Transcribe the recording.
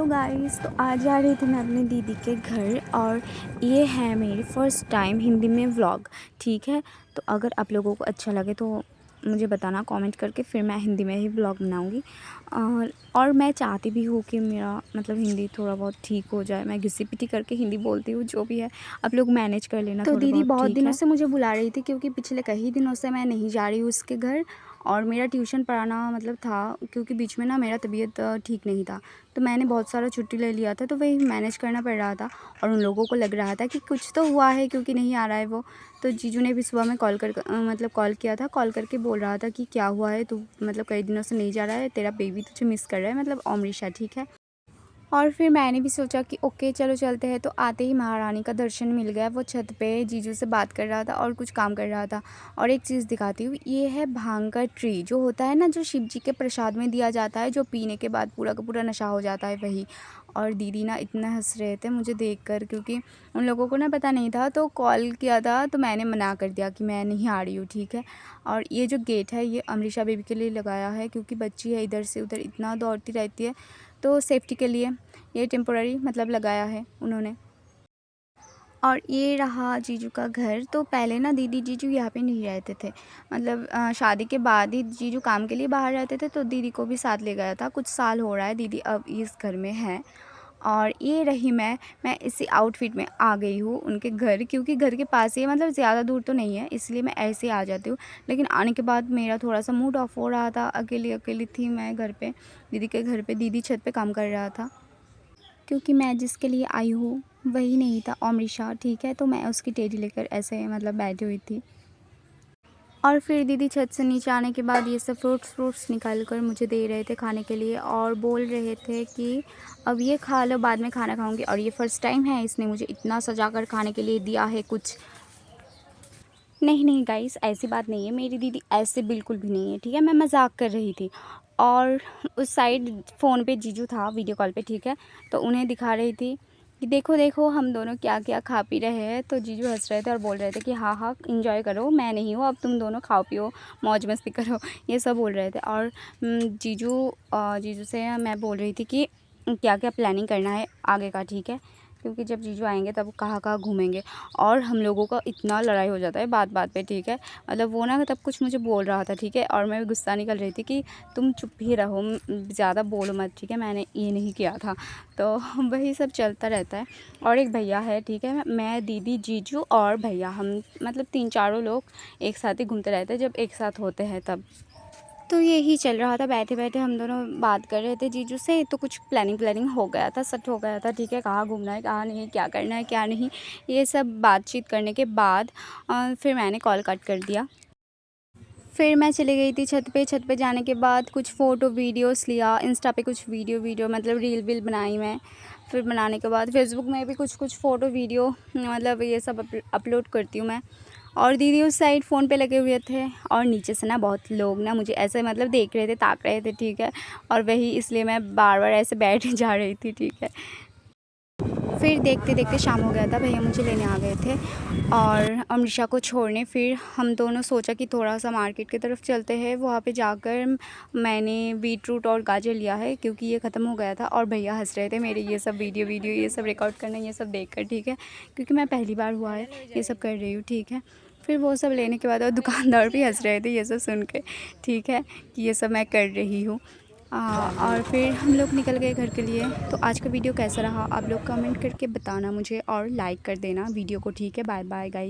Guys, तो आज जा रही थी मैं अपनी दीदी के घर और ये है मेरी फ़र्स्ट टाइम हिंदी में व्लॉग। ठीक है, तो अगर आप लोगों को अच्छा लगे तो मुझे बताना कमेंट करके, फिर मैं हिंदी में ही व्लॉग बनाऊंगी। और मैं चाहती भी हूँ कि मेरा मतलब हिंदी थोड़ा बहुत ठीक हो जाए। मैं घिसी-पिटी करके हिंदी बोलती हूँ, जो भी है आप लोग मैनेज कर लेना तो थोड़ा दीदी बहुत, बहुत ठीक दिनों है। से मुझे बुला रही थी, क्योंकि पिछले कई दिनों से मैं नहीं जा रही हूँ उसके घर। और मेरा ट्यूशन पढ़ाना मतलब था, क्योंकि बीच में ना मेरा तबीयत ठीक नहीं था, तो मैंने बहुत सारा छुट्टी ले लिया था, तो वही मैनेज करना पड़ रहा था। और उन लोगों को लग रहा था कि कुछ तो हुआ है, क्योंकि नहीं आ रहा है वो। तो जीजू ने भी सुबह में मतलब कॉल किया था, कॉल करके बोल रहा था कि क्या हुआ है, तू मतलब कई दिनों से नहीं जा रहा है, तेरा बेबी तुझे मिस कर रहा है, मतलब अमृषा, ठीक है। और फिर मैंने भी सोचा कि ओके चलो चलते हैं। तो आते ही महारानी का दर्शन मिल गया। वो छत पे जीजू से बात कर रहा था और कुछ काम कर रहा था। और एक चीज़ दिखाती हूँ, ये है भांग का ट्री, जो होता है ना, जो शिव जी के प्रसाद में दिया जाता है, जो पीने के बाद पूरा का पूरा नशा हो जाता है, वही। और दीदी ना इतना हंस रहे थे मुझे देखकर, क्योंकि उन लोगों को ना पता नहीं था, तो कॉल किया था, तो मैंने मना कर दिया कि मैं नहीं आ रही हूँ, ठीक है। और ये जो गेट है, ये अमरीशा बेबी के लिए लगाया है, क्योंकि बच्ची है, इधर से उधर इतना दौड़ती रहती है, तो सेफ्टी के लिए ये टेम्पोररी मतलब लगाया है उन्होंने। और ये रहा जीजू का घर। तो पहले ना दीदी जीजू यहाँ पे नहीं रहते थे, मतलब शादी के बाद ही जीजू काम के लिए बाहर रहते थे, तो दीदी को भी साथ ले गया था। कुछ साल हो रहा है दीदी अब इस घर में है। और ये रही मैं इसी आउटफिट में आ गई हूँ उनके घर, क्योंकि घर के पास ही है, मतलब ज़्यादा दूर तो नहीं है, इसलिए मैं ऐसे ही आ जाती हूँ। लेकिन आने के बाद मेरा थोड़ा सा मूड ऑफ हो रहा था, अकेली अकेली थी मैं घर पे, दीदी के घर पे। दीदी छत पे काम कर रहा था, क्योंकि मैं जिसके लिए आई हूँ वही नहीं था, अमृषा, ठीक है। तो मैं उसकी टेडी लेकर ऐसे मतलब बैठी हुई थी। और फिर दीदी छत से नीचे आने के बाद ये सब फ्रूट्स निकाल कर मुझे दे रहे थे खाने के लिए, और बोल रहे थे कि अब ये खा लो, बाद में खाना खाऊंगी। और ये फ़र्स्ट टाइम है इसने मुझे इतना सजा कर खाने के लिए दिया है कुछ। नहीं नहीं गाइस, ऐसी बात नहीं है, मेरी दीदी ऐसे बिल्कुल भी नहीं है, ठीक है। मैं मजाक कर रही थी। और उस साइड फ़ोन पे जीजू था वीडियो कॉल पे, ठीक है। तो उन्हें दिखा रही थी कि देखो देखो हम दोनों क्या क्या खा पी रहे हैं। तो जीजू हंस रहे थे और बोल रहे थे कि हाँ हाँ इंजॉय करो, मैं नहीं हूँ, अब तुम दोनों खाओ पियो, मौज मस्ती करो, ये सब बोल रहे थे। और जीजू से मैं बोल रही थी कि क्या क्या प्लानिंग करना है आगे का, ठीक है, क्योंकि जब जीजू आएंगे तब कहाँ कहाँ घूमेंगे। और हम लोगों का इतना लड़ाई हो जाता है बात बात पे, ठीक है। मतलब वो ना तब कुछ मुझे बोल रहा था, ठीक है, और मैं गुस्सा निकल रही थी कि तुम चुप ही रहो, ज़्यादा बोलो मत, ठीक है, मैंने ये नहीं किया था। तो वही सब चलता रहता है। और एक भैया है, ठीक है, मैं दीदी जीजू और भैया, हम मतलब 3-4 लोग एक साथ ही घूमते रहते हैं जब एक साथ होते हैं तब। तो यही चल रहा था, बैठे बैठे हम दोनों बात कर रहे थे जीजू से। तो कुछ प्लानिंग हो गया था, सेट हो गया था, ठीक है, कहाँ घूमना है कहाँ नहीं, क्या करना है क्या नहीं, ये सब बातचीत करने के बाद फिर मैंने कॉल कट कर दिया। फिर मैं चली गई थी छत पे जाने के बाद कुछ फ़ोटो वीडियोस लिया, इंस्टा पे कुछ वीडियो मतलब रील वील बनाई मैं। फिर बनाने के बाद फेसबुक में भी कुछ कुछ फ़ोटो वीडियो मतलब ये सब अपलोड करती हूँ मैं। और दीदी उस साइड फ़ोन पे लगे हुए थे, और नीचे से ना बहुत लोग ना मुझे ऐसे मतलब देख रहे थे, ताक रहे थे, ठीक है। और वही इसलिए मैं बार बार ऐसे बैठ जा रही थी, ठीक है। फिर देखते देखते शाम हो गया था, भैया मुझे लेने आ गए थे और अमृषा को छोड़ने। फिर हम दोनों सोचा कि थोड़ा सा मार्केट की तरफ चलते हैं। वहाँ पे जाकर मैंने बीटरूट और गाजर लिया है, क्योंकि ये ख़त्म हो गया था। और भैया हंस रहे थे मेरे ये सब वीडियो ये सब रिकॉर्ड करना, ये सब देख कर, ठीक है, क्योंकि मैं पहली बार हुआ है ये सब कर रही हूँ, ठीक है। फिर वो सब लेने के बाद और दुकानदार भी हंस रहे थे ये सब सुन के, ठीक है, कि ये सब मैं कर रही हूँ। और फिर हम लोग निकल गए घर के लिए। तो आज का वीडियो कैसा रहा आप लोग कमेंट करके बताना मुझे, और लाइक कर देना वीडियो को, ठीक है। Bye bye guys.